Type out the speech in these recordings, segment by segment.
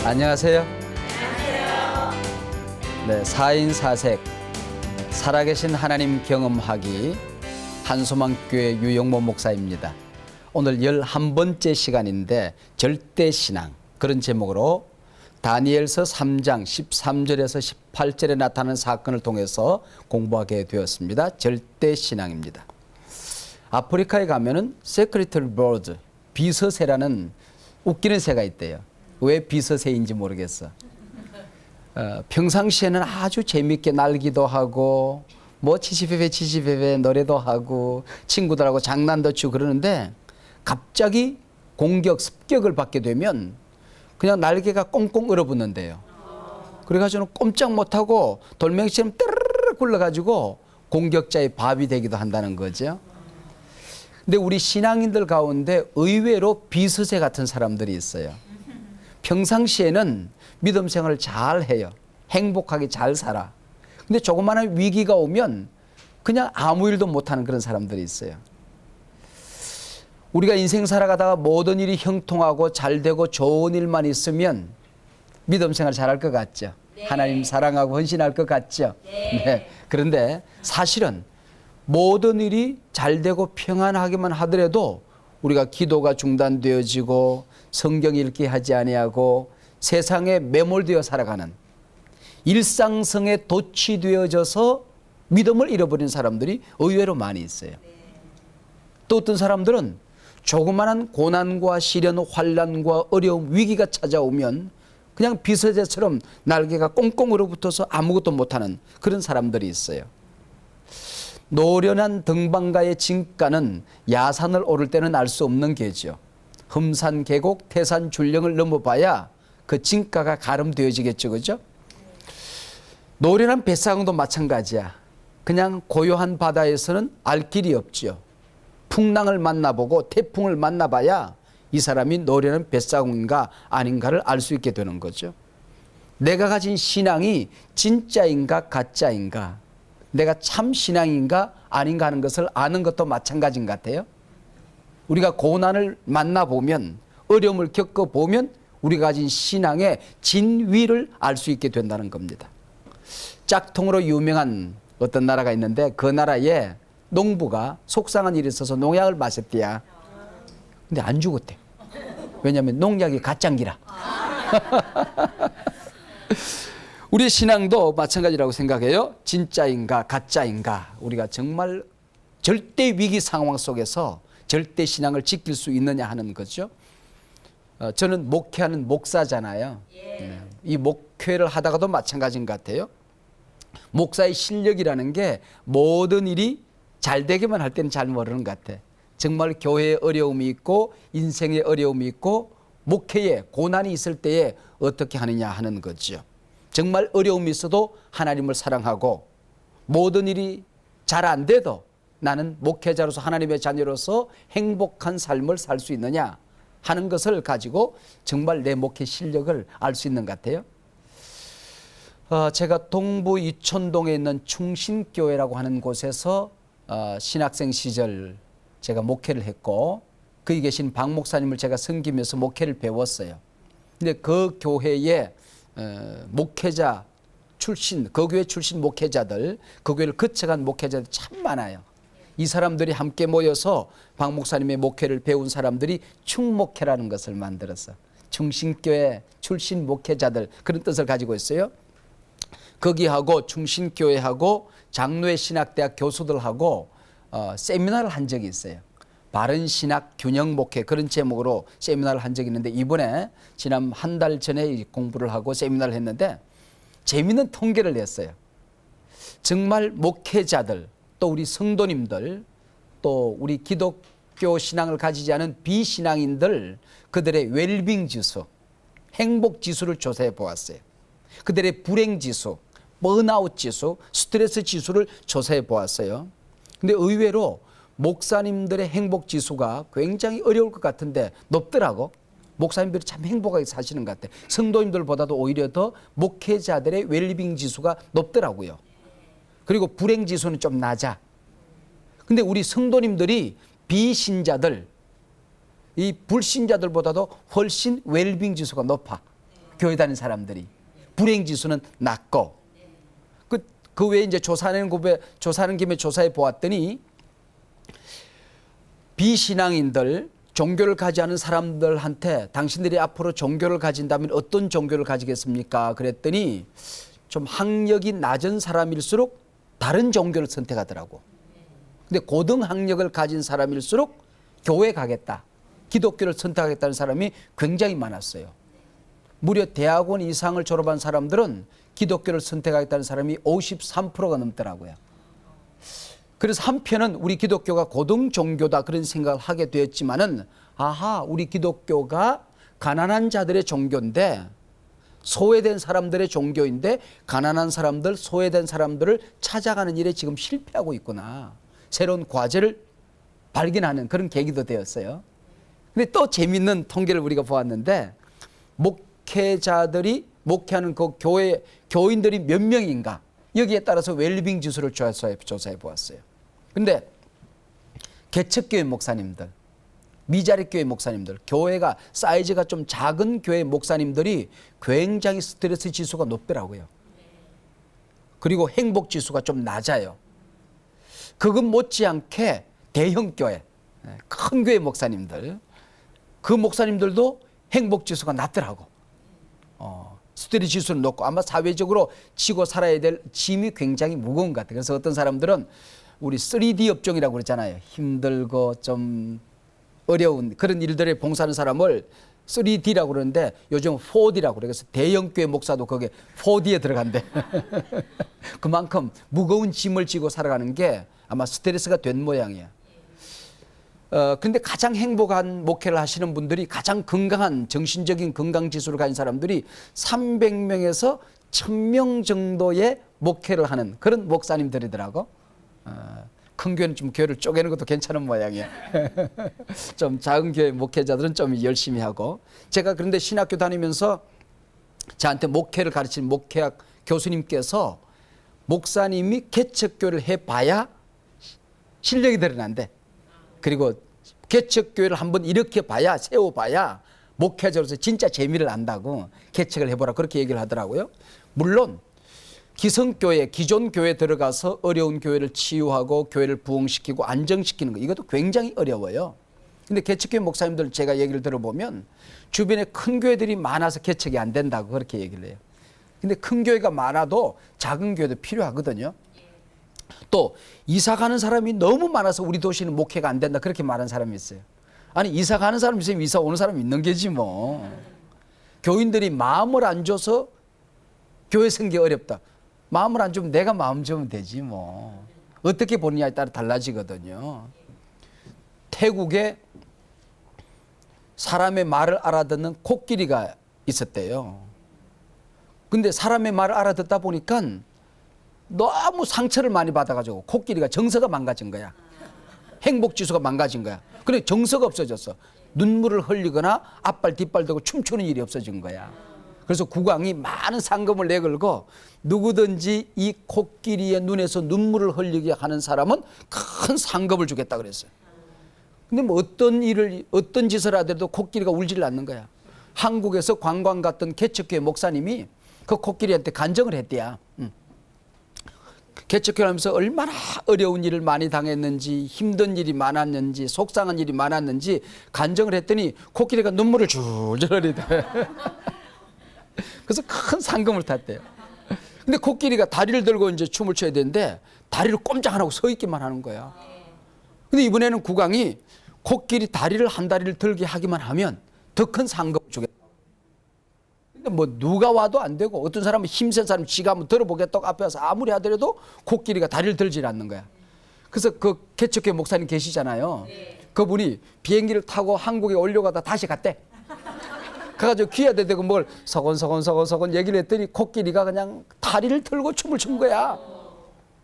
안녕하세요. 네, 4인 4색 살아계신 하나님 경험하기 한소망교회 유영모 목사입니다. 오늘 11번째 시간인데 절대신앙, 그런 제목으로 다니엘서 3장 13절에서 18절에 나타나는 사건을 통해서 공부하게 되었습니다. 절대신앙입니다. 아프리카에 가면은 세크리터리 버드, 비서새라는 웃기는 새가 있대요. 왜 비서새인지 모르겠어. 평상시에는 아주 재미있게 날기도 하고 뭐 치치베베 노래도 하고 친구들하고 장난도 치고 그러는데 갑자기 공격, 습격을 받게 되면 그냥 날개가 꽁꽁 얼어붙는데요. 그래가지고 꼼짝 못하고 돌멩이처럼 떼르르 굴러가지고 공격자의 밥이 되기도 한다는 거죠. 근데 우리 신앙인들 가운데 의외로 비서새 같은 사람들이 있어요. 평상시에는 믿음 생활을 잘 해요. 행복하게 잘 살아. 근데 조그마한 위기가 오면 그냥 아무 일도 못하는 그런 사람들이 있어요. 우리가 인생 살아가다가 모든 일이 형통하고 잘 되고 좋은 일만 있으면 믿음 생활 잘할 것 같죠. 네. 하나님 사랑하고 헌신할 것 같죠. 네. 네. 그런데 사실은 모든 일이 잘 되고 평안하기만 하더라도 우리가 기도가 중단되어지고 성경 읽기 하지 아니하고 세상에 매몰되어 살아가는 일상성에 도취되어져서 믿음을 잃어버린 사람들이 의외로 많이 있어요. 또 어떤 사람들은 조그마한 고난과 시련, 환난과 어려움, 위기가 찾아오면 그냥 비서재처럼 날개가 꽁꽁 얼어붙어서 아무것도 못하는 그런 사람들이 있어요. 노련한 등반가의 진가는 야산을 오를 때는 알 수 없는 게죠. 흠산 계곡, 태산 줄령을 넘어봐야 그 진가가 가름되어지겠죠, 그죠? 노련한 뱃사공도 마찬가지야. 그냥 고요한 바다에서는 알 길이 없죠. 풍랑을 만나보고 태풍을 만나봐야 이 사람이 노련한 뱃사공인가 아닌가를 알 수 있게 되는 거죠. 내가 가진 신앙이 진짜인가 가짜인가, 내가 참 신앙인가 아닌가 하는 것을 아는 것도 마찬가지인 것 같아요. 우리가 고난을 만나보면, 어려움을 겪어보면 우리가 가진 신앙의 진위를 알 수 있게 된다는 겁니다. 짝퉁으로 유명한 어떤 나라가 있는데 그 나라에 농부가 속상한 일이 있어서 농약을 마셨대야. 근데 안 죽었대. 왜냐하면 농약이 가짜인기라. 우리 신앙도 마찬가지라고 생각해요. 진짜인가 가짜인가. 우리가 정말 절대 위기 상황 속에서 절대 신앙을 지킬 수 있느냐 하는 거죠. 저는 목회하는 목사잖아요. 이 목회를 하다가도 마찬가지인 것 같아요. 목사의 실력이라는 게 모든 일이 잘 되기만 할 때는 잘 모르는 것 같아. 정말 교회에 어려움이 있고 인생에 어려움이 있고 목회에 고난이 있을 때에 어떻게 하느냐 하는 거죠. 정말 어려움이 있어도 하나님을 사랑하고 모든 일이 잘 안 돼도 나는 목회자로서 하나님의 자녀로서 행복한 삶을 살 수 있느냐 하는 것을 가지고 정말 내 목회 실력을 알 수 있는 것 같아요. 제가 동부 이촌동에 있는 충신교회라고 하는 곳에서 신학생 시절 제가 목회를 했고 거기 계신 박 목사님을 제가 섬기면서 목회를 배웠어요. 근데 그 교회에 목회자 출신, 그 교회 출신 목회자들, 그 교회를 거쳐간 목회자들 참 많아요. 이 사람들이 함께 모여서 박 목사님의 목회를 배운 사람들이 충목회라는 것을 만들어서 충신교회 출신 목회자들 그런 뜻을 가지고 있어요. 거기하고 충신교회하고 장로회 신학대학 교수들하고 세미나를 한 적이 있어요. 바른 신학 균형 목회 그런 제목으로 세미나를 한 적이 있는데 이번에 지난 한 달 전에 공부를 하고 세미나를 했는데 재미있는 통계를 냈어요. 정말 목회자들 또 우리 성도님들 또 우리 기독교 신앙을 가지지 않은 비신앙인들 그들의 웰빙 지수, 행복 지수를 조사해 보았어요. 그들의 불행 지수, 번아웃 지수, 스트레스 지수를 조사해 보았어요. 근데 의외로 목사님들의 행복 지수가 굉장히 어려울 것 같은데 높더라고. 목사님들이 참 행복하게 사시는 것 같아. 성도님들보다도 오히려 더 목회자들의 웰빙 지수가 높더라고요. 그리고 불행 지수는 좀 낮아. 근데 우리 성도님들이 비신자들, 이 불신자들보다도 훨씬 웰빙 지수가 높아. 교회 다니는 사람들이. 불행 지수는 낮고. 그 외에 이제 조사하는 김에 조사해 보았더니 비신앙인들, 종교를 가지 않은 사람들한테 당신들이 앞으로 종교를 가진다면 어떤 종교를 가지겠습니까? 그랬더니 좀 학력이 낮은 사람일수록 다른 종교를 선택하더라고. 근데 고등학력을 가진 사람일수록 교회 가겠다, 기독교를 선택하겠다는 사람이 굉장히 많았어요. 무려 대학원 이상을 졸업한 사람들은 기독교를 선택하겠다는 사람이 53%가 넘더라고요. 그래서 한편은 우리 기독교가 고등 종교다 그런 생각을 하게 되었지만은, 아하, 우리 기독교가 가난한 자들의 종교인데, 소외된 사람들의 종교인데 가난한 사람들, 소외된 사람들을 찾아가는 일에 지금 실패하고 있구나, 새로운 과제를 발견하는 그런 계기도 되었어요. 근데 또 재밌는 통계를 우리가 보았는데, 목회자들이 목회하는 그 교인들이 몇 명인가, 여기에 따라서 웰빙 지수를 조사해 보았어요. 근데 개척교회 목사님들, 미자립교회 목사님들, 교회가 사이즈가 좀 작은 교회 목사님들이 굉장히 스트레스 지수가 높더라고요. 그리고 행복 지수가 좀 낮아요. 그것 못지않게 대형 교회, 큰 교회 목사님들, 그 목사님들도 행복 지수가 낮더라고. 스트레스 지수는 높고, 아마 사회적으로 지고 살아야 될 짐이 굉장히 무거운 것 같아요. 그래서 어떤 사람들은 우리 3D 업종이라고 그러잖아요. 힘들고 좀 어려운 그런 일들에 봉사하는 사람을 3D라고 그러는데 요즘 4D라고 그래요. 그래서 대형교회 목사도 거기에 4D에 들어간대. 그만큼 무거운 짐을 지고 살아가는 게 아마 스트레스가 된 모양이에요. 근데 가장 행복한 목회를 하시는 분들이, 가장 건강한 정신적인 건강 지수를 가진 사람들이 300명에서 1000명 정도의 목회를 하는 그런 목사님들이더라고. 큰 교회는 좀 교회를 쪼개는 것도 괜찮은 모양이에요. 좀 작은 교회 목회자들은 좀 열심히 하고. 제가 그런데 신학교 다니면서 저한테 목회를 가르치는 목회학 교수님께서, 목사님이 개척교회를 해봐야 실력이 드러난대. 그리고 개척교회를 한번 일으켜 봐야, 세워봐야 목회자로서 진짜 재미를 안다고 개척을 해보라, 그렇게 얘기를 하더라고요. 물론 기성교회, 기존 교회에 들어가서 어려운 교회를 치유하고 교회를 부흥시키고 안정시키는 거, 이것도 굉장히 어려워요. 근데 개척교회 목사님들 제가 얘기를 들어보면 주변에 큰 교회들이 많아서 개척이 안 된다고 그렇게 얘기를 해요. 근데 큰 교회가 많아도 작은 교회도 필요하거든요. 또 이사 가는 사람이 너무 많아서 우리 도시는 목회가 안 된다, 그렇게 말하는 사람이 있어요. 아니, 이사 가는 사람이 있으면 이사 오는 사람이 있는 게지 뭐. 교인들이 마음을 안 줘서 교회 생기기 어렵다. 마음을 안 주면 내가 마음 주면 되지 뭐. 어떻게 보느냐에 따라 달라지거든요. 태국에 사람의 말을 알아듣는 코끼리가 있었대요. 근데 사람의 말을 알아듣다 보니까 너무 상처를 많이 받아가지고 코끼리가 정서가 망가진 거야. 행복지수가 망가진 거야. 그래, 정서가 없어졌어. 눈물을 흘리거나 앞발 뒷발 대고 춤추는 일이 없어진 거야. 그래서 국왕이 많은 상금을 내걸고 누구든지 이 코끼리의 눈에서 눈물을 흘리게 하는 사람은 큰 상금을 주겠다 그랬어요. 근데 뭐 어떤 짓을 하더라도 코끼리가 울지를 않는 거야. 한국에서 관광 갔던 개척교회 목사님이 그 코끼리한테 간증을 했대야. 개척교회 하면서 얼마나 어려운 일을 많이 당했는지, 힘든 일이 많았는지, 속상한 일이 많았는지 간증을 했더니 코끼리가 눈물을 줄줄 흘리대. 그래서 큰 상금을 탔대요. 근데 코끼리가 다리를 들고 이제 춤을 춰야 되는데 다리를 꼼짝 안 하고 서 있기만 하는 거야. 근데 이번에는 국왕이 코끼리 다리를 한 다리를 들게 하기만 하면 더 큰 상금을 주겠다. 근데 뭐 누가 와도 안 되고, 어떤 사람은 힘센 사람 지가 한번 들어보겠다고 앞에 와서 아무리 하더라도 코끼리가 다리를 들지 않는 거야. 그래서 그 개척교회 목사님 계시잖아요. 그분이 비행기를 타고 한국에 오려가다 다시 갔대. 가가지고 귀에다 대고 뭘 서건서건 얘기를 했더니 코끼리가 그냥 다리를 들고 춤을 춘 거야.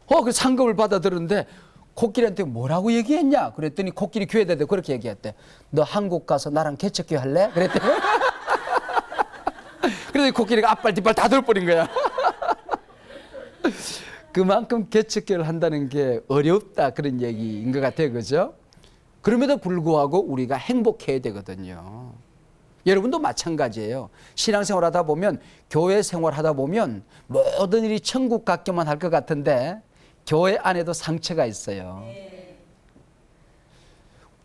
그 상금을 받아들었는데 코끼리한테 뭐라고 얘기했냐? 그랬더니 코끼리 귀에다 대고 그렇게 얘기했대. 너 한국 가서 나랑 개척교회 할래? 그랬더니 그래서 코끼리가 앞발 뒷발 다 돌버린 거야. 그만큼 개척교회를 한다는 게 어렵다, 그런 얘기인 것 같아요. 그죠? 그럼에도 불구하고 우리가 행복해야 되거든요. 여러분도 마찬가지예요. 신앙생활 하다 보면, 교회 생활 하다 보면 모든 일이 천국 같기만 할 것 같은데 교회 안에도 상처가 있어요.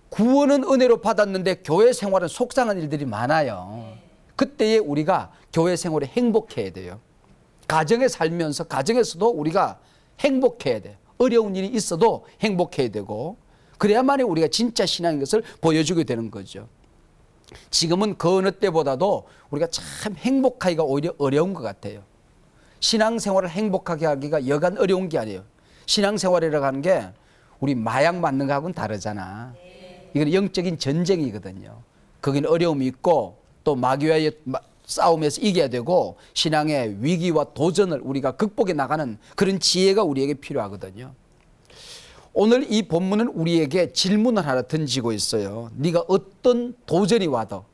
구원은 은혜로 받았는데 교회 생활은 속상한 일들이 많아요. 그때에 우리가 교회 생활에 행복해야 돼요. 가정에 살면서 가정에서도 우리가 행복해야 돼요. 어려운 일이 있어도 행복해야 되고, 그래야만이 우리가 진짜 신앙인 것을 보여주게 되는 거죠. 지금은 그 어느 때보다도 우리가 참 행복하기가 오히려 어려운 것 같아요. 신앙생활을 행복하게 하기가 여간 어려운 게 아니에요. 신앙생활이라고 하는 게 우리 마약 맞는 거하고는 다르잖아. 이건 영적인 전쟁이거든요. 거기는 어려움이 있고 또 마귀와의 싸움에서 이겨야 되고 신앙의 위기와 도전을 우리가 극복해 나가는 그런 지혜가 우리에게 필요하거든요. 오늘 이 본문은 우리에게 질문을 하나 던지고 있어요. 네가 어떤 도전이 와도,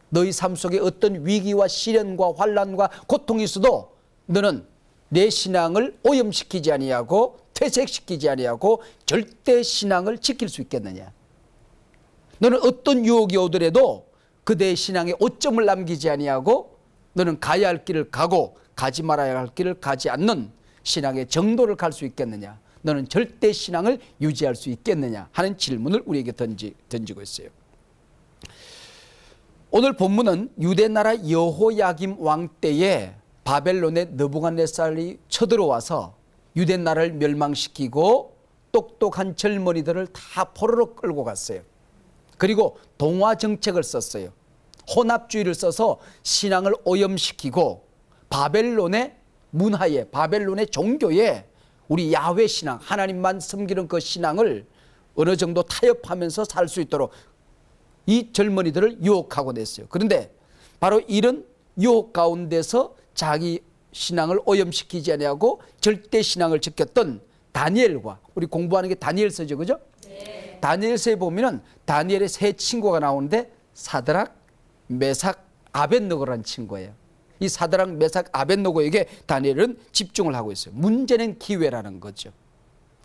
너희 삶 속에 어떤 위기와 시련과 환난과 고통이 있어도 너는 내 신앙을 오염시키지 아니하고 퇴색시키지 아니하고 절대 신앙을 지킬 수 있겠느냐. 너는 어떤 유혹이 오더라도 그대의 신앙에 오점을 남기지 아니하고 너는 가야 할 길을 가고 가지 말아야 할 길을 가지 않는 신앙의 정도를 갈 수 있겠느냐. 너는 절대 신앙을 유지할 수 있겠느냐 하는 질문을 우리에게 던지고 있어요. 오늘 본문은 유대나라 여호야김 왕 때에 바벨론의 느부갓네살이 쳐들어와서 유대나라를 멸망시키고 똑똑한 젊은이들을 다 포로로 끌고 갔어요. 그리고 동화 정책을 썼어요. 혼합주의를 써서 신앙을 오염시키고 바벨론의 문화에, 바벨론의 종교에 우리 야훼 신앙, 하나님만 섬기는 그 신앙을 어느 정도 타협하면서 살 수 있도록 이 젊은이들을 유혹하고 냈어요. 그런데 바로 이런 유혹 가운데서 자기 신앙을 오염시키지 아니하고 절대 신앙을 지켰던 다니엘과, 우리 공부하는 게 다니엘서죠, 그죠? 네. 다니엘서에 보면은 다니엘의 세 친구가 나오는데 사드락, 메삭, 아벳느고라는 친구예요. 이 사드락, 메삭, 아벳느고에게 다니엘은 집중을 하고 있어요. 문제는 기회라는 거죠.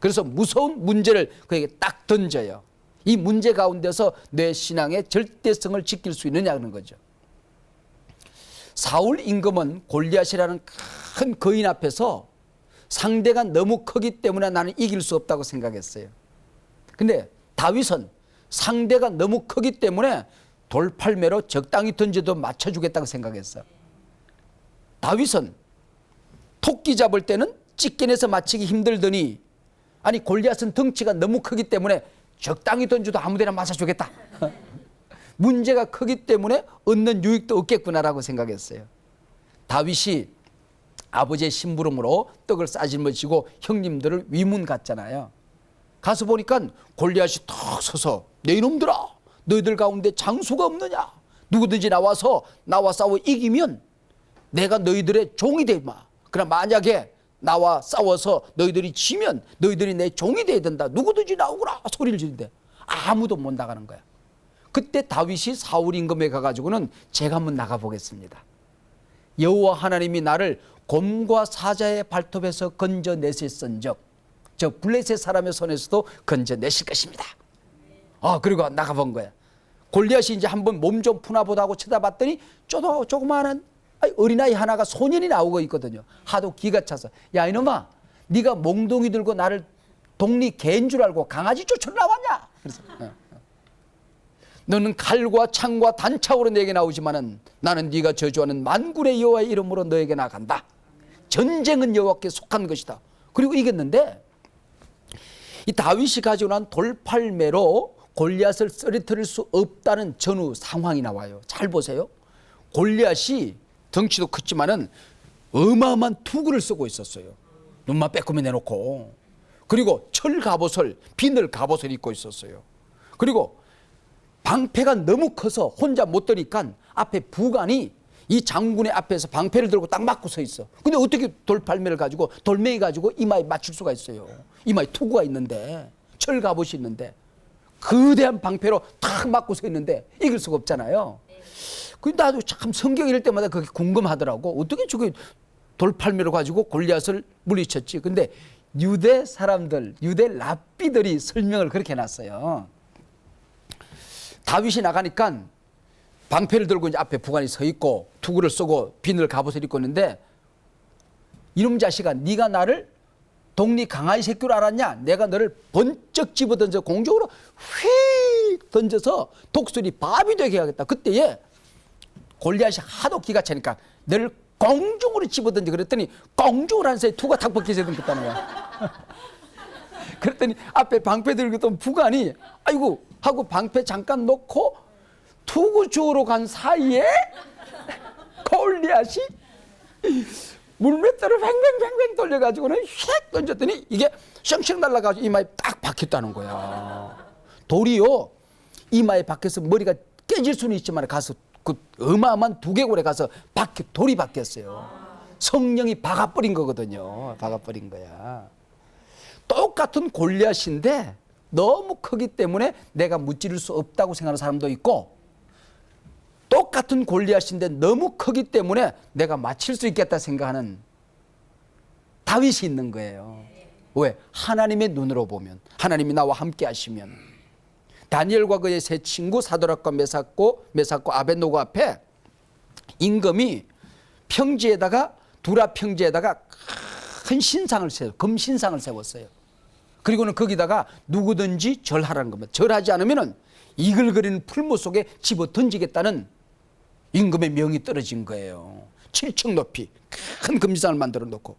그래서 무서운 문제를 그에게 딱 던져요. 이 문제 가운데서 내 신앙의 절대성을 지킬 수 있느냐는 거죠. 사울 임금은 골리앗이라는 큰 거인 앞에서 상대가 너무 크기 때문에 나는 이길 수 없다고 생각했어요. 근데 다윗은 상대가 너무 크기 때문에 돌팔매로 적당히 던져도 맞춰주겠다고 생각했어. 다윗은 토끼 잡을 때는 찢겨내서 맞히기 힘들더니, 아니 골리앗은 덩치가 너무 크기 때문에 적당히 던져도 아무데나 맞아주겠다. 문제가 크기 때문에 얻는 유익도 없겠구나라고 생각했어요. 다윗이 아버지의 심부름으로 떡을 싸질머지고 형님들을 위문 갔잖아요. 가서 보니까 골리앗이 탁 서서, 내 이놈들아, 너희들 가운데 장수가 없느냐? 누구든지 나와서 나와 싸워 이기면 내가 너희들의 종이 되마. 그러나 만약에 나와 싸워서 너희들이 지면 너희들이 내 종이 돼야 된다. 누구든지 나오거라 소리를 지르는데 아무도 못 나가는 거야. 그때 다윗이 사울 임금에 가가지고는 제가 한번 나가보겠습니다. 여호와 하나님이 나를 곰과 사자의 발톱에서 건져내실선적 저 블레셋 사람의 손에서도 건져내실 것입니다. 그리고 나가본 거야. 골리앗이 이제 한번 몸 좀 푸나보다 하고 쳐다봤더니 조그마한 어린아이 하나가 소년이 나오고 있거든요. 하도 기가 차서, 야 이놈아, 네가 몽둥이 들고 나를 독리 개인 줄 알고 강아지 쫓아 나왔냐? 그래서 너는 칼과 창과 단창으로 내게 나오지만은 나는 네가 저주하는 만군의 여호와의 이름으로 너에게 나간다. 전쟁은 여호와께 속한 것이다. 그리고 이겼는데 이 다윗이 가지고 난 돌팔매로 골리앗을 쓰러뜨릴 수 없다는 전후 상황이 나와요. 잘 보세요. 골리앗이 덩치도 컸지만은 어마어마한 투구를 쓰고 있었어요. 눈만 빼꼼히 내놓고. 그리고 철 갑옷을, 비늘 갑옷을 입고 있었어요. 그리고 방패가 너무 커서 혼자 못 드니까 앞에 부관이 이 장군의 앞에서 방패를 들고 딱 맞고 서 있어. 근데 어떻게 돌팔매를 가지고, 돌멩이 가지고 이마에 맞출 수가 있어요. 이마에 투구가 있는데, 철 갑옷이 있는데, 거대한 방패로 탁 맞고 서 있는데 이길 수가 없잖아요. 나도 참 성경 읽을 때마다 그게 궁금하더라고. 어떻게 저게 돌팔매를 가지고 골리앗을 물리쳤지. 근데 유대 사람들, 유대 랍비들이 설명을 그렇게 해놨어요. 다윗이 나가니까 방패를 들고 이제 앞에 부관이 서 있고 투구를 쏘고 비늘 갑옷을 입고 있는데 이놈 자식아 네가 나를 독리 강아지 새끼로 알았냐? 내가 너를 번쩍 집어던져 공중으로 휙 던져서 독수리 밥이 되게 하겠다. 그때에 골리앗이 하도 기가 차니까 너를 공중으로 집어던져 그랬더니 공중으로 한 사이에 투가 탁 벗겨져 던졌다는 거야. 그랬더니 앞에 방패 들고 있던 부관이 아이고 하고 방패 잠깐 놓고 투구 주우러 간 사이에 골리앗이 물맷대를 뱅뱅뱅뱅 돌려가지고는 휙 던졌더니 이게 셩셩 날아가지고 이마에 딱 박혔다는 거야. 돌이요 이마에 박혀서 머리가 깨질 수는 있지만 가서 그 어마어마한 두개골에 가서 돌이 박혔어요. 성령이 박아버린 거거든요. 박아버린 거야. 똑같은 골리앗인데 너무 크기 때문에 내가 무찌를 수 없다고 생각하는 사람도 있고 똑같은 골리앗인데 너무 크기 때문에 내가 맞힐 수 있겠다 생각하는 다윗이 있는 거예요. 왜? 하나님의 눈으로 보면, 하나님이 나와 함께 하시면. 다니엘과 그의 세 친구 사드락과 메삭과 아벳노고 앞에 임금이 평지에다가 두라 평지에다가 큰 신상을 금신상을 세웠어요. 그리고는 거기다가 누구든지 절하라는 겁니다. 절하지 않으면은 이글거리는 풀무 속에 집어 던지겠다는 임금의 명이 떨어진 거예요. 7층 높이 큰 금신상을 만들어 놓고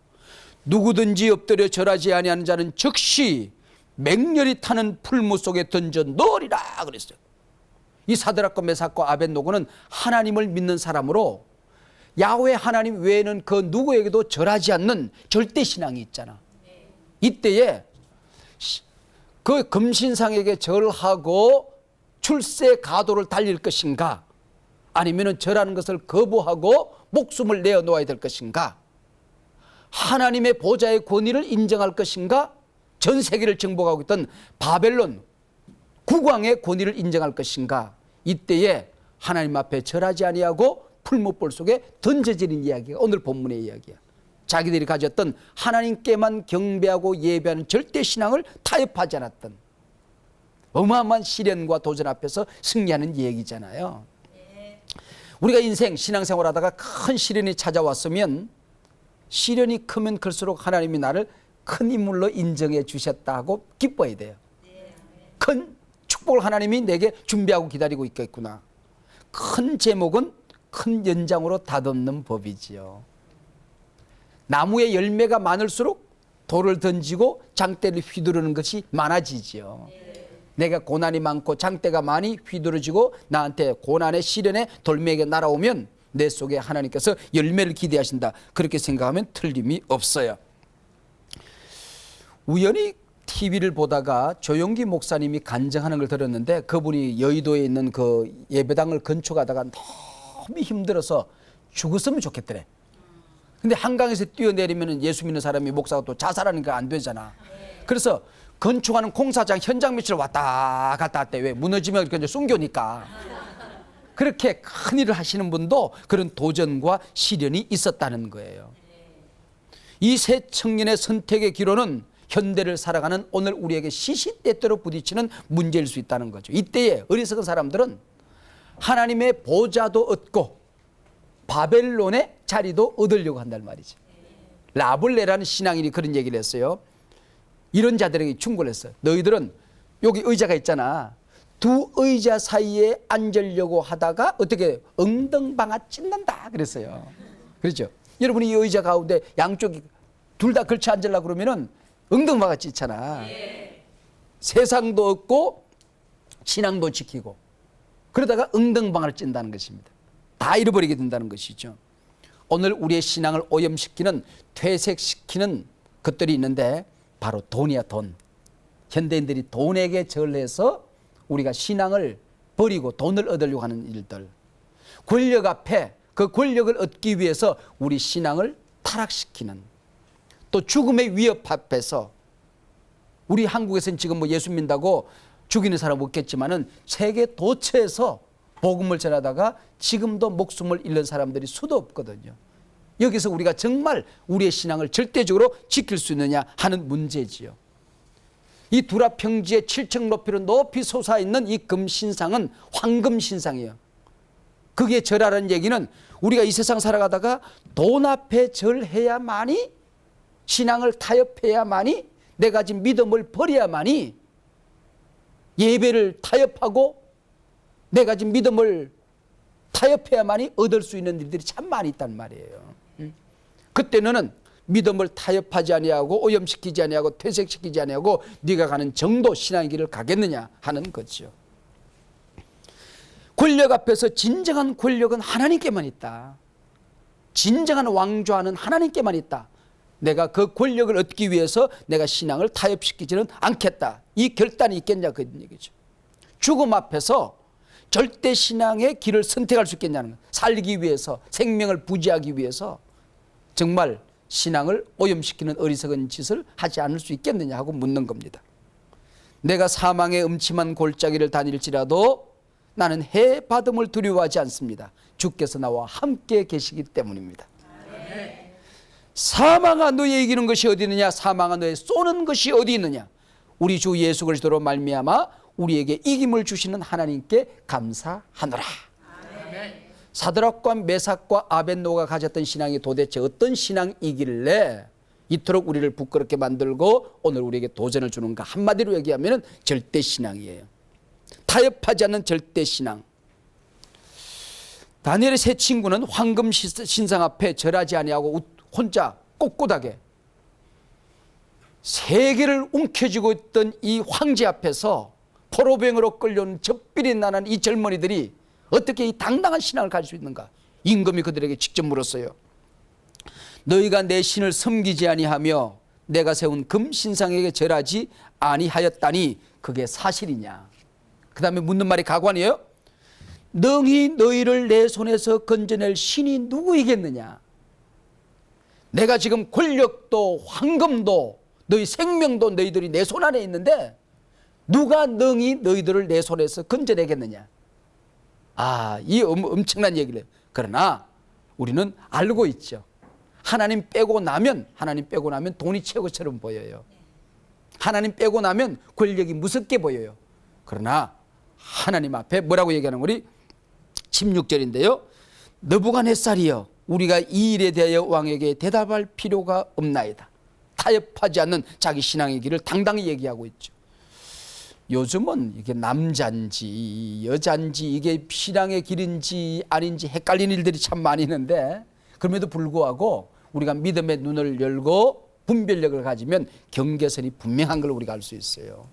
누구든지 엎드려 절하지 아니하는 자는 즉시 맹렬히 타는 풀무 속에 던져 넣으리라 그랬어요. 이 사드락과 메삭과 아벳노고는 하나님을 믿는 사람으로 야훼 하나님 외에는 그 누구에게도 절하지 않는 절대 신앙이 있잖아. 이때에 그 금신상에게 절하고 출세 가도를 달릴 것인가, 아니면은 절하는 것을 거부하고 목숨을 내어 놓아야 될 것인가, 하나님의 보좌의 권위를 인정할 것인가, 전 세계를 정복하고 있던 바벨론 국왕의 권위를 인정할 것인가. 이때에 하나님 앞에 절하지 아니하고 풀무볼 속에 던져지는 이야기가 오늘 본문의 이야기야. 자기들이 가졌던 하나님께만 경배하고 예배하는 절대 신앙을 타협하지 않았던 어마어마한 시련과 도전 앞에서 승리하는 얘기잖아요. 우리가 인생 신앙생활 하다가 큰 시련이 찾아왔으면 시련이 크면 클수록 하나님이 나를 큰 인물로 인정해 주셨다고 기뻐해야 돼요. 큰 축복을 하나님이 내게 준비하고 기다리고 있겠구나. 큰 제목은 큰 연장으로 다듬는 법이지요. 나무의 열매가 많을수록 돌을 던지고 장대를 휘두르는 것이 많아지지요. 내가 고난이 많고 장대가 많이 휘두르지고 나한테 고난의 시련의 돌멩이가 날아오면 내 속에 하나님께서 열매를 기대하신다. 그렇게 생각하면 틀림이 없어요. 우연히 TV를 보다가 조용기 목사님이 간증하는 걸 들었는데 그분이 여의도에 있는 그 예배당을 건축하다가 너무 힘들어서 죽었으면 좋겠더래. 근데 한강에서 뛰어내리면 예수 믿는 사람이 목사가 또 자살하는 게 안 되잖아. 그래서 건축하는 공사장 현장 며칠 왔다 갔다 할때 왜 무너지면 이제 숨겨니까. 그렇게 큰 일을 하시는 분도 그런 도전과 시련이 있었다는 거예요. 이 세 청년의 선택의 기로는 현대를 살아가는 오늘 우리에게 시시때때로 부딪히는 문제일 수 있다는 거죠. 이때에 어리석은 사람들은 하나님의 보좌도 얻고 바벨론의 자리도 얻으려고 한단 말이죠. 라블레라는 신앙인이 그런 얘기를 했어요. 이런 자들에게 충고를 했어요. 너희들은 여기 의자가 있잖아. 두 의자 사이에 앉으려고 하다가 어떻게 엉덩방아 찢는다 그랬어요. 그렇죠? 여러분이 이 의자 가운데 양쪽이 둘 다 걸쳐 앉으려고 그러면은 엉덩방아 찢잖아. 세상도 얻고 신앙도 지키고 그러다가 엉덩방아를 찐다는 것입니다. 다 잃어버리게 된다는 것이죠. 오늘 우리의 신앙을 오염시키는 퇴색시키는 것들이 있는데 바로 돈이야, 돈. 현대인들이 돈에게 절해서 우리가 신앙을 버리고 돈을 얻으려고 하는 일들. 권력 앞에 그 권력을 얻기 위해서 우리 신앙을 타락시키는, 또 죽음의 위협 앞에서 우리 한국에서는 지금 뭐 예수 믿는다고 죽이는 사람 없겠지만은 세계 도처에서 복음을 전하다가 지금도 목숨을 잃는 사람들이 수도 없거든요. 여기서 우리가 정말 우리의 신앙을 절대적으로 지킬 수 있느냐 하는 문제지요. 이 두라 평지의 7층 높이로 높이 솟아있는 이 금신상은 황금신상이에요. 그게 절하라는 얘기는 우리가 이 세상 살아가다가 돈 앞에 절해야만이, 신앙을 타협해야만이, 내가 지금 믿음을 버려야만이, 예배를 타협하고 내가 지금 믿음을 타협해야만이 얻을 수 있는 일들이 참 많이 있단 말이에요. 그때 너는 믿음을 타협하지 아니하고 오염시키지 아니하고 퇴색시키지 아니하고 네가 가는 정도 신앙의 길을 가겠느냐 하는 거죠. 권력 앞에서 진정한 권력은 하나님께만 있다. 진정한 왕좌는 하나님께만 있다. 내가 그 권력을 얻기 위해서 내가 신앙을 타협시키지는 않겠다. 이 결단이 있겠냐 그 얘기죠. 죽음 앞에서 절대 신앙의 길을 선택할 수 있겠냐는 거예요. 살기 위해서, 생명을 부지하기 위해서 정말 신앙을 오염시키는 어리석은 짓을 하지 않을 수 있겠느냐 하고 묻는 겁니다. 내가 사망의 음침한 골짜기를 다닐지라도 나는 해 받음을 두려워하지 않습니다. 주께서 나와 함께 계시기 때문입니다. 사망아 너의 이기는 것이 어디 있느냐, 사망아 너의 쏘는 것이 어디 있느냐. 우리 주 예수 그리스도로 말미암아 우리에게 이김을 주시는 하나님께 감사하노라. 사드락과 메삭과 아벳노가 가졌던 신앙이 도대체 어떤 신앙이길래 이토록 우리를 부끄럽게 만들고 오늘 우리에게 도전을 주는가. 한마디로 얘기하면 절대 신앙이에요. 타협하지 않는 절대 신앙. 다니엘의 세 친구는 황금 신상 앞에 절하지 아니하고 혼자 꼿꼿하게 세계를 움켜쥐고 있던 이 황제 앞에서 포로병으로 끌려온 젖비리 나는 이 젊은이들이 어떻게 이 당당한 신앙을 가질 수 있는가. 임금이 그들에게 직접 물었어요. 너희가 내 신을 섬기지 아니하며 내가 세운 금신상에게 절하지 아니하였다니 그게 사실이냐. 그 다음에 묻는 말이 가관이에요. 능히 너희를 내 손에서 건져낼 신이 누구이겠느냐. 내가 지금 권력도 황금도 너희 생명도 너희들이 내 손 안에 있는데 누가 능히 너희들을 내 손에서 건져내겠느냐. 이 엄청난 얘기를 해요. 그러나 우리는 알고 있죠. 하나님 빼고 나면 돈이 최고처럼 보여요. 하나님 빼고 나면 권력이 무섭게 보여요. 그러나 하나님 앞에 뭐라고 얘기하는 우리 16절인데요. 느부갓네살이여 우리가 이 일에 대하여 왕에게 대답할 필요가 없나이다. 타협하지 않는 자기 신앙의 길을 당당히 얘기하고 있죠. 요즘은 이게 남자인지 여자인지 이게 신앙의 길인지 아닌지 헷갈리는 일들이 참 많이 있는데 그럼에도 불구하고 우리가 믿음의 눈을 열고 분별력을 가지면 경계선이 분명한 걸 우리가 알 수 있어요.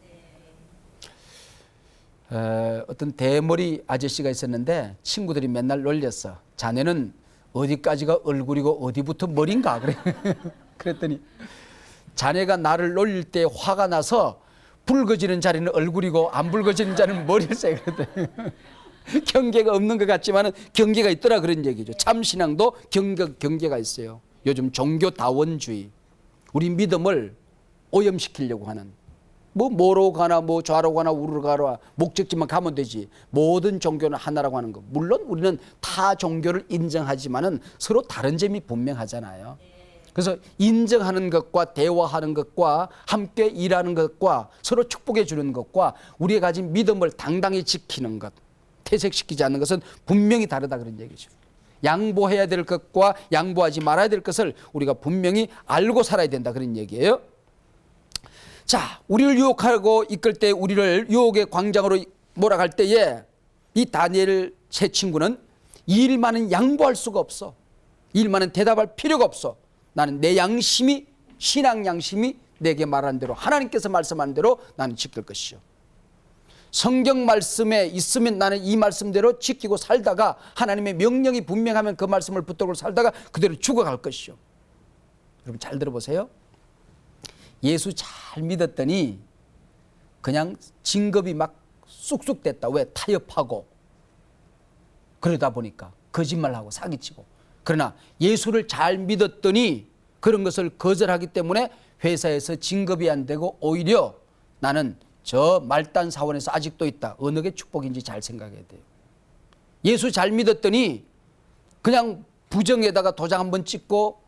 어떤 대머리 아저씨가 있었는데 친구들이 맨날 놀렸어. 자네는 어디까지가 얼굴이고 어디부터 머리인가 그래. 그랬더니 자네가 나를 놀릴 때 화가 나서 붉어지는 자리는 얼굴이고 안 붉어지는 자리는 머리일세. 그랬더니 경계가 없는 것 같지만 경계가 있더라 그런 얘기죠. 참신앙도 경계가 있어요. 요즘 종교다원주의, 우리 믿음을 오염시키려고 하는 뭐로 가나 뭐 좌로 가나 우르로 가나 목적지만 가면 되지. 모든 종교는 하나라고 하는 거. 물론 우리는 타 종교를 인정하지만은 서로 다른 점이 분명하잖아요. 그래서 인정하는 것과 대화하는 것과 함께 일하는 것과 서로 축복해 주는 것과 우리가 가진 믿음을 당당히 지키는 것, 퇴색시키지 않는 것은 분명히 다르다 그런 얘기죠. 양보해야 될 것과 양보하지 말아야 될 것을 우리가 분명히 알고 살아야 된다 그런 얘기예요. 자, 우리를 유혹하고 이끌 때 우리를 유혹의 광장으로 몰아갈 때에 이 다니엘 세 친구는 이 일만은 양보할 수가 없어. 이 일만은 대답할 필요가 없어. 나는 내 양심이, 신앙 양심이 내게 말한 대로, 하나님께서 말씀하는 대로 나는 지킬 것이요. 성경 말씀에 있으면 나는 이 말씀대로 지키고 살다가 하나님의 명령이 분명하면 그 말씀을 붙들고 살다가 그대로 죽어갈 것이요. 여러분 잘 들어보세요. 예수 잘 믿었더니 그냥 진급이 막 쑥쑥 됐다. 왜? 타협하고 그러다 보니까 거짓말하고 사기치고. 그러나 예수를 잘 믿었더니 그런 것을 거절하기 때문에 회사에서 진급이 안 되고 오히려 나는 저 말단 사원에서 아직도 있다. 어느 게 축복인지 잘 생각해야 돼요. 예수 잘 믿었더니 그냥 부정에다가 도장 한번 찍고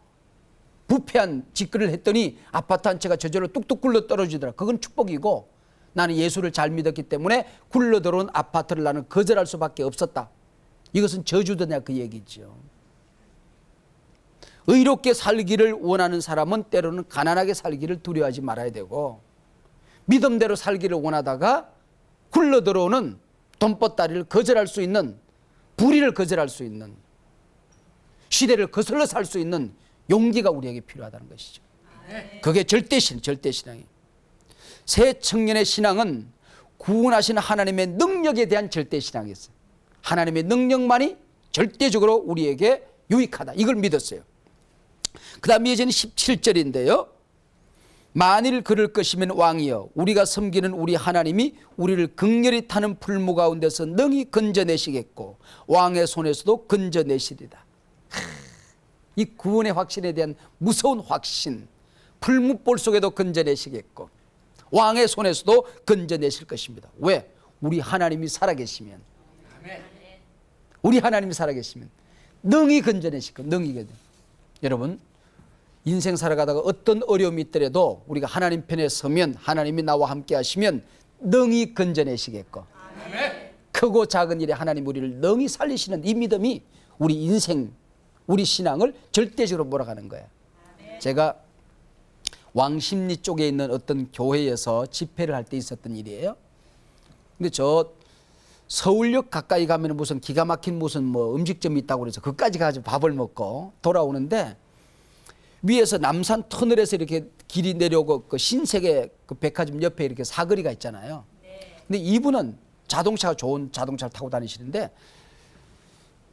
부패한 짓거리를 했더니 아파트 한 채가 저절로 뚝뚝 굴러 떨어지더라. 그건 축복이고 나는 예수를 잘 믿었기 때문에 굴러 들어온 아파트를 나는 거절할 수밖에 없었다. 이것은 저주더냐 그 얘기죠. 의롭게 살기를 원하는 사람은 때로는 가난하게 살기를 두려워하지 말아야 되고, 믿음대로 살기를 원하다가 굴러들어오는 돈보따리를 거절할 수 있는, 불의를 거절할 수 있는, 시대를 거슬러 살 수 있는 용기가 우리에게 필요하다는 것이죠. 그게 절대신앙이에요. 새 청년의 신앙은 구원하신 하나님의 능력에 대한 절대신앙이었어요. 하나님의 능력만이 절대적으로 우리에게 유익하다, 이걸 믿었어요. 그 다음 이어지는 17절인데요. 만일 그럴 것이면 왕이여, 우리가 섬기는 우리 하나님이 우리를 극렬히 타는 풀무 가운데서 능히 건져내시겠고 왕의 손에서도 건져내시리다. 이 구원의 확신에 대한 무서운 확신, 풀무볼 속에도 건져내시겠고 왕의 손에서도 건져내실 것입니다. 왜? 우리 하나님이 살아계시면, 우리 하나님이 살아계시면 능히 건져내실 것, 능히 건져. 여러분, 인생 살아가다가 어떤 어려움이 있더라도 우리가 하나님 편에 서면, 하나님이 나와 함께 하시면 능히 건져내시겠고, 크고 작은 일에 하나님 우리를 능히 살리시는 이 믿음이 우리 인생, 우리 신앙을 절대적으로 몰아가는 거예요. 제가 왕십리 쪽에 있는 어떤 교회에서 집회를 할 때 있었던 일이에요. 근데 저 서울역 가까이 가면 무슨 기가 막힌 무슨 뭐 음식점이 있다고 그래서 그까지 가서 밥을 먹고 돌아오는데, 위에서 남산 터널에서 이렇게 길이 내려오고 그 신세계 그 백화점 옆에 이렇게 사거리가 있잖아요. 근데 이분은 자동차가 좋은 자동차를 타고 다니시는데,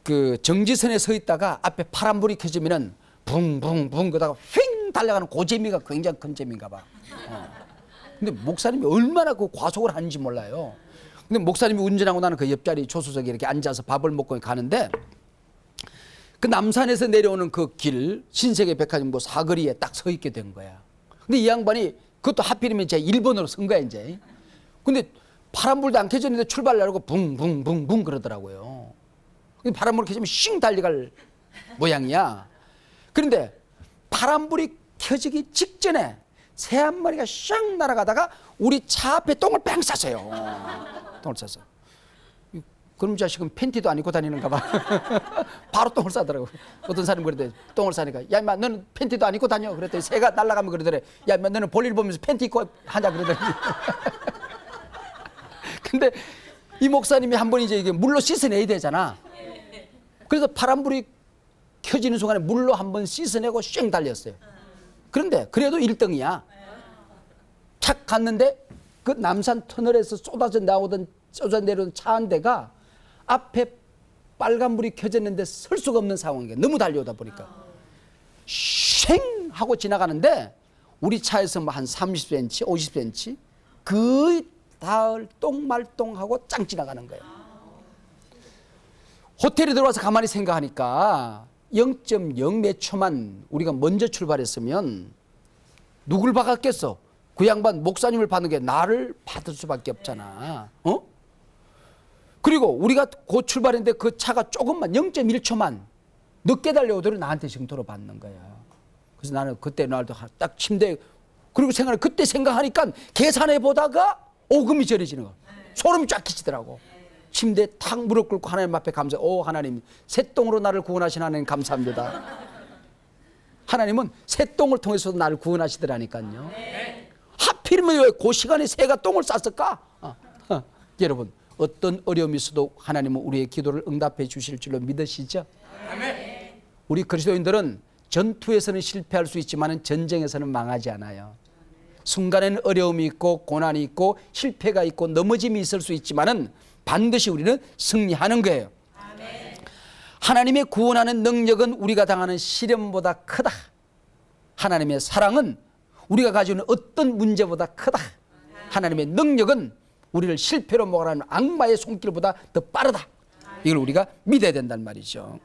그 정지선에 서 있다가 앞에 파란불이 켜지면은 붕붕붕 그러다가 휙 달려가는 그 재미가 굉장히 큰 재미인가 봐. 근데 목사님이 얼마나 그 과속을 하는지 몰라요. 근데 목사님이 운전하고 나는 그 옆자리 조수석에 이렇게 앉아서 밥을 먹고 가는데, 그 남산에서 내려오는 그 길, 신세계 백화점 그 사거리에 딱 서 있게 된 거야. 근데 이 양반이 그것도 하필이면 제 1번으로 선 거야, 이제. 근데 파란불도 안 켜졌는데 출발하려고 붕붕붕붕 그러더라고요. 파란불 켜지면 쉥 달려갈 모양이야. 그런데 파란불이 켜지기 직전에 새 한 마리가 샥 날아가다가 우리 차 앞에 똥을 뺑 쌌어요. 똥을 쌌어. 그럼 자식은 팬티도 안 입고 다니는가 봐. 바로 똥을 싸더라고. 어떤 사람이 그러대. 똥을 싸니까, 야 인마 너는 팬티도 안 입고 다녀. 그랬더니 새가 날아가면 그러더래. 야 인마 너는 볼일 보면서 팬티 입고 하냐 그러더니. 근데 이 목사님이 한 번 이제 이게 물로 씻어내야 되잖아. 그래서 파란불이 켜지는 순간에 물로 한 번 씻어내고 쉥 달렸어요. 그런데 그래도 1등이야. 착 갔는데 그 남산 터널에서 쏟아져 내려오던 차 한 대가 앞에 빨간불이 켜졌는데 설 수가 없는 상황이에요. 너무 달려오다 보니까. 쉥 하고 지나가는데 우리 차에서 뭐 한 30cm, 50cm 그 닿을 똥말똥하고 짱 지나가는 거예요. 호텔에 들어와서 가만히 생각하니까 0.0 몇 초만 우리가 먼저 출발했으면 누굴 박았겠어? 그 양반 목사님을 받는 게 나를 받을 수밖에 없잖아. 그리고 우리가 곧 출발했는데 그 차가 조금만 0.1초만 늦게 달려오더니 나한테 정토를 받는 거야. 그래서 나는 그때 날도 딱 침대에, 그리고 그때 생각하니까 계산해 보다가 오금이 저려지는 거. 소름이 쫙 끼치더라고. 침대에 탁 무릎 꿇고 하나님 앞에 감사. 오 하나님, 새똥으로 나를 구원하신 하나님 감사합니다. 하나님은 새똥을 통해서도 나를 구원하시더라니까요. 하필이면 왜 그 시간에 새가 똥을 쌌을까? 여러분, 어떤 어려움이 있어도 하나님은 우리의 기도를 응답해 주실 줄로 믿으시죠? 우리 그리스도인들은 전투에서는 실패할 수 있지만 전쟁에서는 망하지 않아요. 순간에는 어려움이 있고 고난이 있고 실패가 있고 넘어짐이 있을 수 있지만 반드시 우리는 승리하는 거예요. 하나님의 구원하는 능력은 우리가 당하는 시련보다 크다. 하나님의 사랑은 우리가 가지고 있는 어떤 문제보다 크다. 하나님의 능력은 우리를 실패로 몰아가는 악마의 손길보다 더 빠르다. 이걸 우리가 믿어야 된단 말이죠.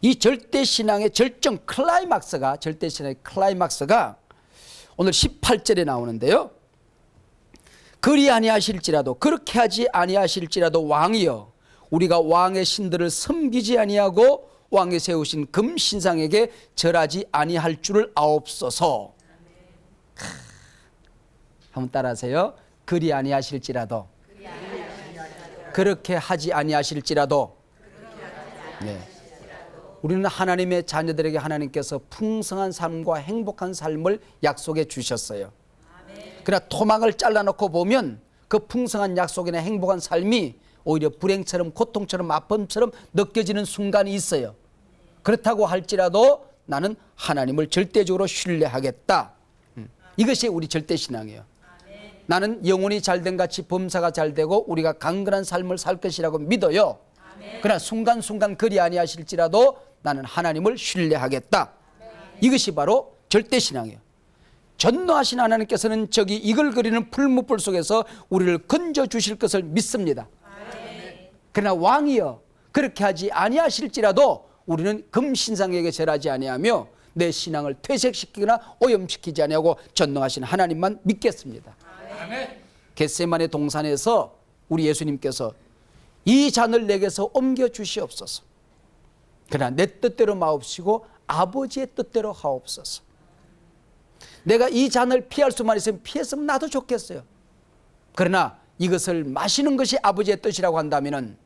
이 절대신앙의 절정 클라이막스가, 절대신앙의 클라이막스가 오늘 18절에 나오는데요. 그리 아니하실지라도, 그렇게 하지 아니하실지라도 왕이여, 우리가 왕의 신들을 섬기지 아니하고 왕이 세우신 금신상에게 절하지 아니할 줄을 아옵소서. 한번 따라하세요. 그리 아니하실지라도, 그렇게 하지 아니하실지라도, 네. 우리는 하나님의 자녀들에게 하나님께서 풍성한 삶과 행복한 삶을 약속해 주셨어요. 그러나 토막을 잘라놓고 보면 그 풍성한 약속이나 행복한 삶이 오히려 불행처럼 고통처럼 아픔처럼 느껴지는 순간이 있어요. 그렇다고 할지라도 나는 하나님을 절대적으로 신뢰하겠다. 이것이 우리 절대신앙이에요. 나는 영혼이 잘된 같이 범사가 잘되고 우리가 강건한 삶을 살 것이라고 믿어요. 그러나 순간순간 그리 아니하실지라도 나는 하나님을 신뢰하겠다. 이것이 바로 절대신앙이에요. 전노하신 하나님께서는 저기 이글거리는 풀무불 속에서 우리를 건져주실 것을 믿습니다. 그러나 왕이여 그렇게 하지 아니하실지라도 우리는 금신상에게 절하지 아니하며 내 신앙을 퇴색시키거나 오염시키지 아니하고 전능하신 하나님만 믿겠습니다. 겟세마네 동산에서 우리 예수님께서 이 잔을 내게서 옮겨 주시옵소서. 그러나 내 뜻대로 마옵시고 아버지의 뜻대로 하옵소서. 내가 이 잔을 피할 수만 있으면 피했으면 나도 좋겠어요. 그러나 이것을 마시는 것이 아버지의 뜻이라고 한다면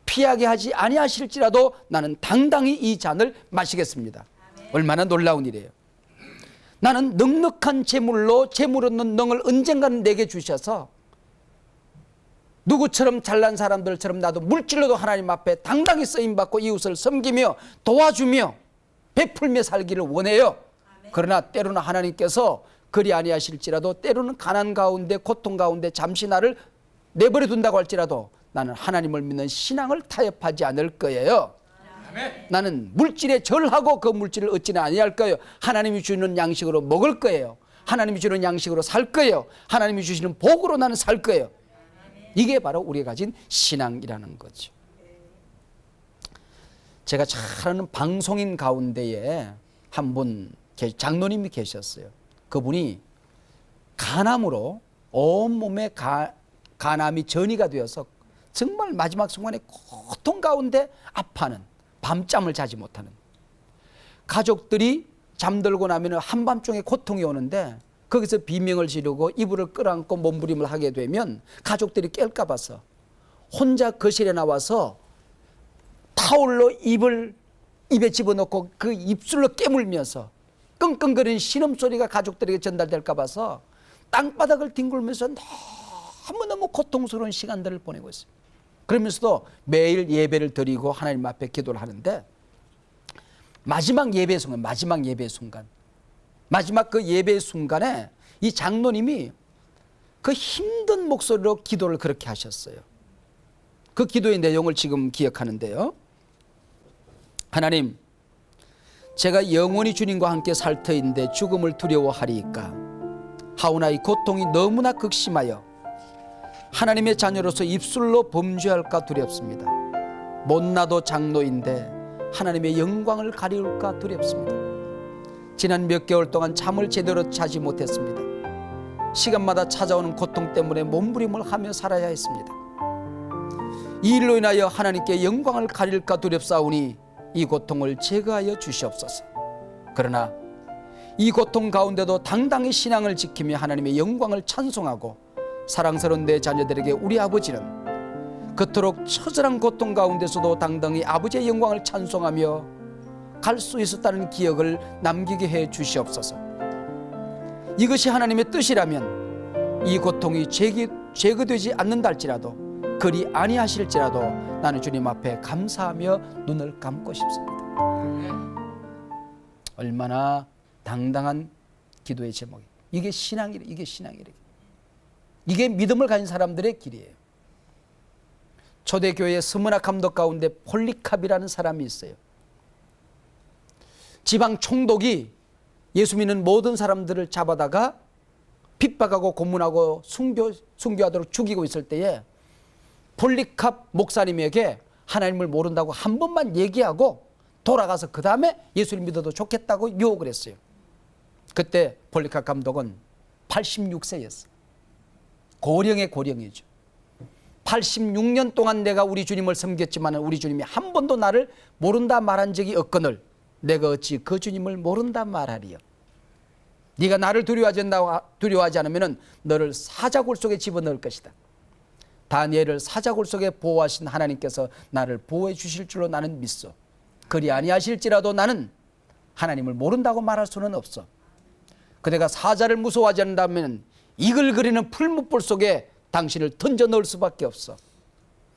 피하게 하지 아니하실지라도 나는 당당히 이 잔을 마시겠습니다. 얼마나 놀라운 일이에요. 나는 넉넉한 재물로 재물 얻는 능을 언젠가는 내게 주셔서 누구처럼 잘난 사람들처럼 나도 물질로도 하나님 앞에 당당히 쓰임받고 이웃을 섬기며 도와주며 베풀며 살기를 원해요. 그러나 때로는 하나님께서 그리 아니하실지라도 때로는 가난 가운데 고통 가운데 잠시 나를 내버려 둔다고 할지라도 나는 하나님을 믿는 신앙을 타협하지 않을 거예요. 나는 물질에 절하고 그 물질을 얻지는 아니할 거예요. 하나님이 주시는 양식으로 먹을 거예요. 하나님이 주는 양식으로 살 거예요. 하나님이 주시는 복으로 나는 살 거예요. 이게 바로 우리가 가진 신앙이라는 거죠. 제가 잘 아는 방송인 가운데에 한 분 장로님이 계셨어요. 그분이 간암으로 온몸에 간암이 전이가 되어서 정말 마지막 순간에 고통 가운데 아파하는, 밤잠을 자지 못하는, 가족들이 잠들고 나면 한밤중에 고통이 오는데 거기서 비명을 지르고 이불을 끌어안고 몸부림을 하게 되면 가족들이 깰까 봐서 혼자 거실에 나와서 타올로 입을 입에 집어넣고 그 입술로 깨물면서 끙끙거리는 신음소리가 가족들에게 전달될까 봐서 땅바닥을 뒹굴면서 너무너무 고통스러운 시간들을 보내고 있어요. 그러면서도 매일 예배를 드리고 하나님 앞에 기도를 하는데 마지막 예배 순간 마지막 그 예배 순간에 이 장로님이 그 힘든 목소리로 기도를 그렇게 하셨어요. 그 기도의 내용을 지금 기억하는데요. 하나님, 제가 영원히 주님과 함께 살 터인데 죽음을 두려워하리이까. 하오나 이 고통이 너무나 극심하여 하나님의 자녀로서 입술로 범죄할까 두렵습니다. 못나도 장로인데 하나님의 영광을 가리울까 두렵습니다. 지난 몇 개월 동안 잠을 제대로 자지 못했습니다. 시간마다 찾아오는 고통 때문에 몸부림을 하며 살아야 했습니다. 이 일로 인하여 하나님께 영광을 가릴까 두렵사오니 이 고통을 제거하여 주시옵소서. 그러나 이 고통 가운데도 당당히 신앙을 지키며 하나님의 영광을 찬송하고 사랑스러운 내 자녀들에게 우리 아버지는 그토록 처절한 고통 가운데서도 당당히 아버지의 영광을 찬송하며 갈 수 있었다는 기억을 남기게 해 주시옵소서. 이것이 하나님의 뜻이라면 이 고통이 제거되지 않는다 할지라도 그리 아니하실지라도 나는 주님 앞에 감사하며 눈을 감고 싶습니다. 얼마나 당당한 기도의 제목이. 이게 신앙이래. 이게 신앙이래. 이게 믿음을 가진 사람들의 길이에요. 초대교회 서문학 감독 가운데 폴리캅이라는 사람이 있어요. 지방 총독이 예수 믿는 모든 사람들을 잡아다가 핍박하고 고문하고 순교하도록 죽이고 있을 때에 폴리캅 목사님에게 하나님을 모른다고 한 번만 얘기하고 돌아가서 그 다음에 예수를 믿어도 좋겠다고 유혹을 했어요. 그때 폴리캅 감독은 86세였어요. 고령의 고령이죠. 86년 동안 내가 우리 주님을 섬겼지만 우리 주님이 한 번도 나를 모른다 말한 적이 없거늘 내가 어찌 그 주님을 모른다 말하리요. 네가 나를 두려워하지 않으면 너를 사자굴 속에 집어넣을 것이다. 다니엘을 사자굴 속에 보호하신 하나님께서 나를 보호해 주실 줄로 나는 믿소. 그리 아니하실지라도 나는 하나님을 모른다고 말할 수는 없어. 그대가 사자를 무서워하지 않는다면 이글거리는 풀무불 속에 당신을 던져 넣을 수밖에 없어.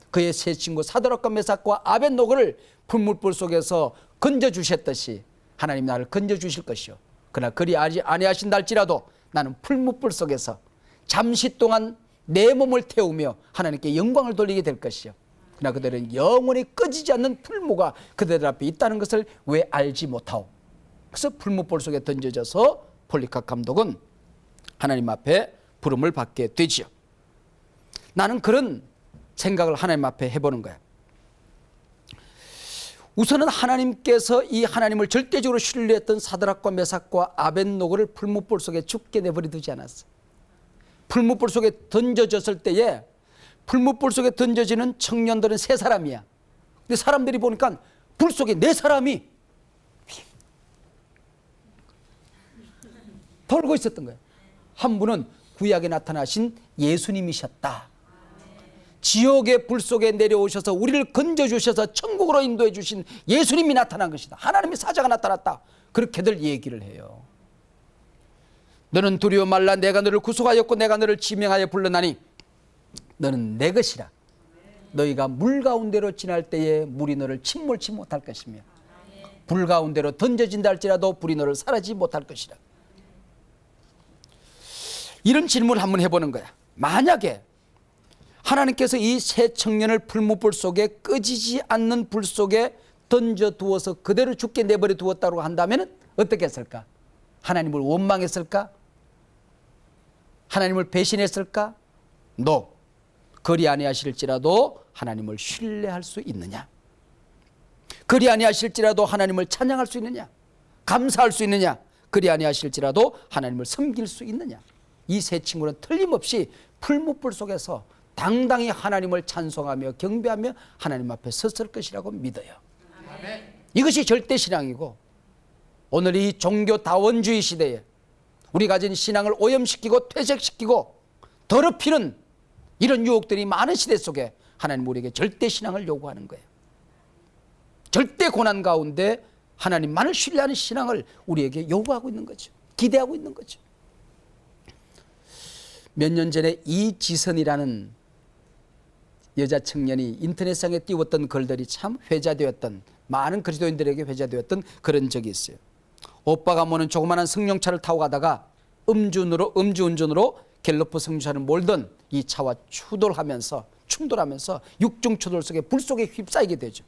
그의 세 친구 사드락과 메삭과 아벳노고를 풀무불 속에서 건져주셨듯이 하나님 나를 건져주실 것이요. 그러나 그리 아니하신다 할지라도 나는 풀무불 속에서 잠시 동안 내 몸을 태우며 하나님께 영광을 돌리게 될 것이요. 그러나 그들은 영원히 꺼지지 않는 풀무가 그들 앞에 있다는 것을 왜 알지 못하오. 그래서 풀무불 속에 던져져서 폴리카프 감독은 하나님 앞에 부름을 받게 되지요. 나는 그런 생각을 하나님 앞에 해보는 거야. 우선은 하나님께서 이 하나님을 절대적으로 신뢰했던 사드락과 메삭과 아벳노고를 풀무불 속에 죽게 내버려 두지 않았어. 풀무불 속에 던져졌을 때에 풀무불 속에 던져지는 청년들은 세 사람이야. 근데 사람들이 보니까 불 속에 네 사람이 돌고 있었던 거예요. 한 분은 구약에 나타나신 예수님이셨다. 지옥의 불 속에 내려오셔서 우리를 건져주셔서 천국으로 인도해 주신 예수님이 나타난 것이다. 하나님의 사자가 나타났다. 그렇게들 얘기를 해요. 너는 두려워 말라. 내가 너를 구속하였고 내가 너를 지명하여 불러나니 너는 내 것이라. 너희가 물 가운데로 지날 때에 물이 너를 침몰치 못할 것이며 불 가운데로 던져진다 할지라도 불이 너를 사라지지 못할 것이라. 이런 질문을 한번 해보는 거야. 만약에 하나님께서 이 세 청년을 풀무불 속에 꺼지지 않는 불 속에 던져두어서 그대로 죽게 내버려 두었다고 한다면 어떻게 했을까? 하나님을 원망했을까? 하나님을 배신했을까? No. 그리 아니하실지라도 하나님을 신뢰할 수 있느냐? 그리 아니하실지라도 하나님을 찬양할 수 있느냐? 감사할 수 있느냐? 그리 아니하실지라도 하나님을 섬길 수 있느냐? 이 세 친구는 틀림없이 풀무불 속에서 당당히 하나님을 찬송하며 경배하며 하나님 앞에 섰을 것이라고 믿어요. 아멘. 이것이 절대신앙이고 오늘 이 종교다원주의 시대에 우리 가진 신앙을 오염시키고 퇴색시키고 더럽히는 이런 유혹들이 많은 시대 속에 하나님 우리에게 절대신앙을 요구하는 거예요. 절대 고난 가운데 하나님만을 신뢰하는 신앙을 우리에게 요구하고 있는 거죠. 기대하고 있는 거죠. 몇 년 전에 이지선이라는 여자 청년이 인터넷상에 띄웠던 글들이 참 회자되었던, 많은 그리스도인들에게 회자되었던 그런 적이 있어요. 오빠가 모는 조그마한 승용차를 타고 가다가 음주운전으로 갤로프 승용차를 몰던 이 차와 충돌하면서 육중 추돌 속에 불 속에 휩싸이게 되죠.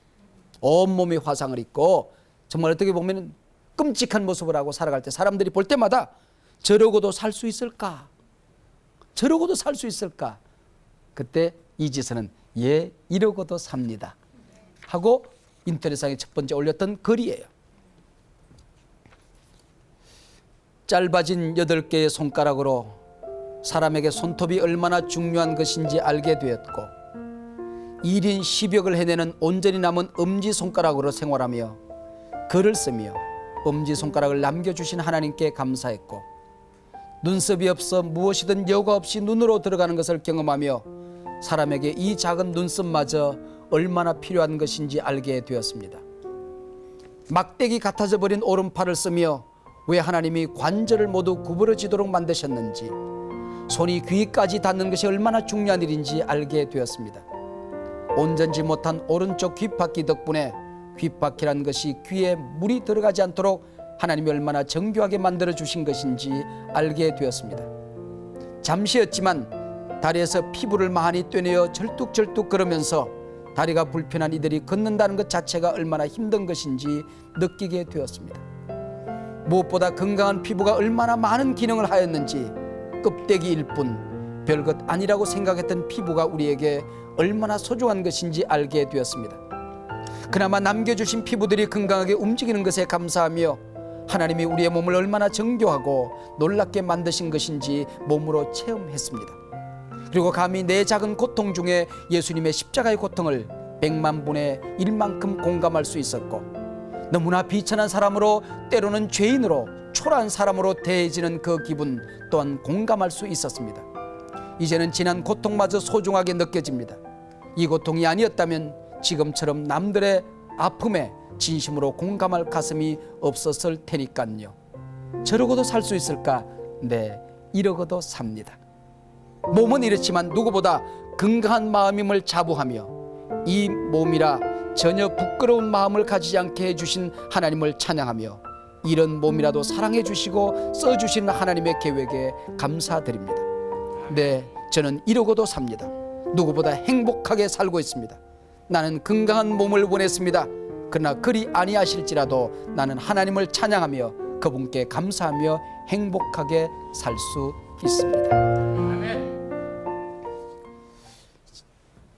온몸에 화상을 입고 정말 어떻게 보면 끔찍한 모습을 하고 살아갈 때 사람들이 볼 때마다 저러고도 살 수 있을까? 저러고도 살 수 있을까? 그때 이지선은 예, 이러고도 삽니다 하고 인터넷상에 첫 번째 올렸던 글이에요. 짧아진 8개의 손가락으로 사람에게 손톱이 얼마나 중요한 것인지 알게 되었고 1인 10역을 해내는 온전히 남은 엄지손가락으로 생활하며 글을 쓰며 엄지손가락을 남겨주신 하나님께 감사했고 눈썹이 없어 무엇이든 여과 없이 눈으로 들어가는 것을 경험하며 사람에게 이 작은 눈썹마저 얼마나 필요한 것인지 알게 되었습니다. 막대기 같아져 버린 오른팔을 쓰며 왜 하나님이 관절을 모두 구부러지도록 만드셨는지 손이 귀까지 닿는 것이 얼마나 중요한 일인지 알게 되었습니다. 온전지 못한 오른쪽 귓바퀴 덕분에 귓바퀴란 것이 귀에 물이 들어가지 않도록 하나님이 얼마나 정교하게 만들어 주신 것인지 알게 되었습니다. 잠시였지만 다리에서 피부를 많이 떼내어 절뚝절뚝 걸으면서 다리가 불편한 이들이 걷는다는 것 자체가 얼마나 힘든 것인지 느끼게 되었습니다. 무엇보다 건강한 피부가 얼마나 많은 기능을 하였는지 껍데기일 뿐 별것 아니라고 생각했던 피부가 우리에게 얼마나 소중한 것인지 알게 되었습니다. 그나마 남겨주신 피부들이 건강하게 움직이는 것에 감사하며 하나님이 우리의 몸을 얼마나 정교하고 놀랍게 만드신 것인지 몸으로 체험했습니다. 그리고 감히 내 작은 고통 중에 예수님의 십자가의 고통을 100만 분의 1만큼 공감할 수 있었고 너무나 비천한 사람으로 때로는 죄인으로 초라한 사람으로 대해지는 그 기분 또한 공감할 수 있었습니다. 이제는 지난 고통마저 소중하게 느껴집니다. 이 고통이 아니었다면 지금처럼 남들의 아픔에 진심으로 공감할 가슴이 없었을 테니까요. 저러고도 살 수 있을까? 네, 이러고도 삽니다. 몸은 이렇지만 누구보다 건강한 마음임을 자부하며 이 몸이라 전혀 부끄러운 마음을 가지지 않게 해주신 하나님을 찬양하며 이런 몸이라도 사랑해 주시고 써주신 하나님의 계획에 감사드립니다. 네, 저는 이러고도 삽니다. 누구보다 행복하게 살고 있습니다. 나는 건강한 몸을 원했습니다. 그러나 그리 아니하실지라도 나는 하나님을 찬양하며 그분께 감사하며 행복하게 살 수 있습니다.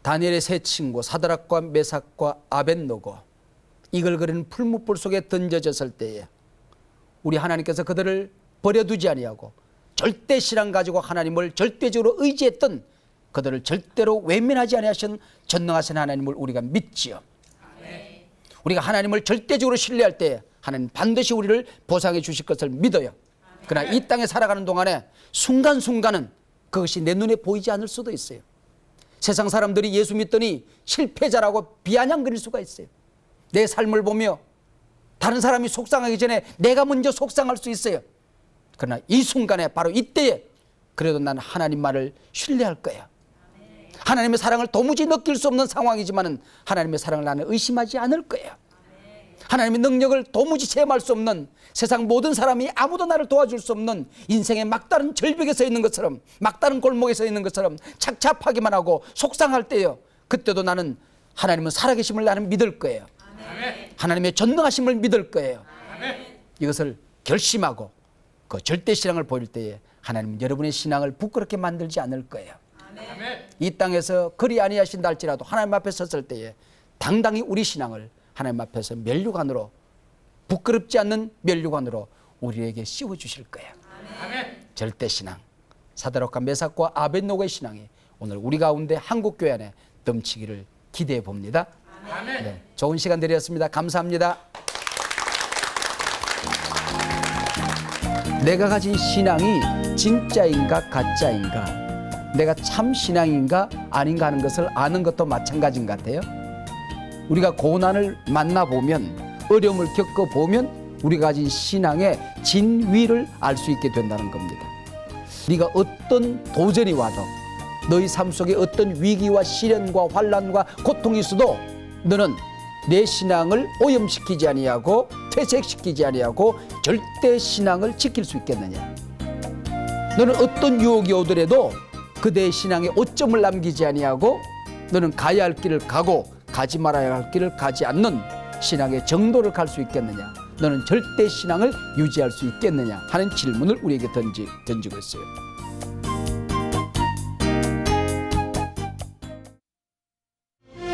다니엘의 세 친구 사드락과 메삭과 아벳노고 이글거리는 풀무불 속에 던져졌을 때에 우리 하나님께서 그들을 버려두지 아니하고 절대 신앙 가지고 하나님을 절대적으로 의지했던 그들을 절대로 외면하지 아니하신 전능하신 하나님을 우리가 믿지요. 우리가 하나님을 절대적으로 신뢰할 때 하나님 반드시 우리를 보상해 주실 것을 믿어요. 그러나 이 땅에 살아가는 동안에 순간순간은 그것이 내 눈에 보이지 않을 수도 있어요. 세상 사람들이 예수 믿더니 실패자라고 비아냥거릴 수가 있어요. 내 삶을 보며 다른 사람이 속상하기 전에 내가 먼저 속상할 수 있어요. 그러나 이 순간에 바로 이때에 그래도 나는 하나님 말을 신뢰할 거야. 하나님의 사랑을 도무지 느낄 수 없는 상황이지만 하나님의 사랑을 나는 의심하지 않을 거야. 하나님의 능력을 도무지 체험할 수 없는 세상 모든 사람이 아무도 나를 도와줄 수 없는 인생의 막다른 절벽에 서 있는 것처럼 막다른 골목에 서 있는 것처럼 착잡하기만 하고 속상할 때요. 그때도 나는 하나님은 살아계심을 나는 믿을 거예요. 하나님의 전능하심을 믿을 거예요. 이것을 결심하고 그 절대신앙을 보일 때에 하나님은 여러분의 신앙을 부끄럽게 만들지 않을 거예요. 이 땅에서 그리 아니하신다 할지라도 하나님 앞에 섰을 때에 당당히 우리 신앙을 하나님 앞에서 면류관으로 부끄럽지 않는 면류관으로 우리에게 씌워주실 거예요. 절대신앙 사드락과 메삭과 아벳노고의 신앙이 오늘 우리 가운데 한국교회 안에 넘치기를 기대해 봅니다. 네, 좋은 시간 되었습니다. 감사합니다. 내가 가진 신앙이 진짜인가 가짜인가, 내가 참 신앙인가 아닌가 하는 것을 아는 것도 마찬가지인 것 같아요. 우리가 고난을 만나보면, 어려움을 겪어보면 우리가 가진 신앙의 진위를 알 수 있게 된다는 겁니다. 네가 어떤 도전이 와도, 너희 삶 속에 어떤 위기와 시련과 환난과 고통이 있어도 너는 내 신앙을 오염시키지 아니하고 퇴색시키지 아니하고 절대 신앙을 지킬 수 있겠느냐. 너는 어떤 유혹이 오더라도 그대의 신앙에 오점을 남기지 아니하고 너는 가야 할 길을 가고 가지 말아야 할 길을 가지 않는 신앙의 정도를 갈 수 있겠느냐. 너는 절대 신앙을 유지할 수 있겠느냐 하는 질문을 우리에게 던지고 있어요.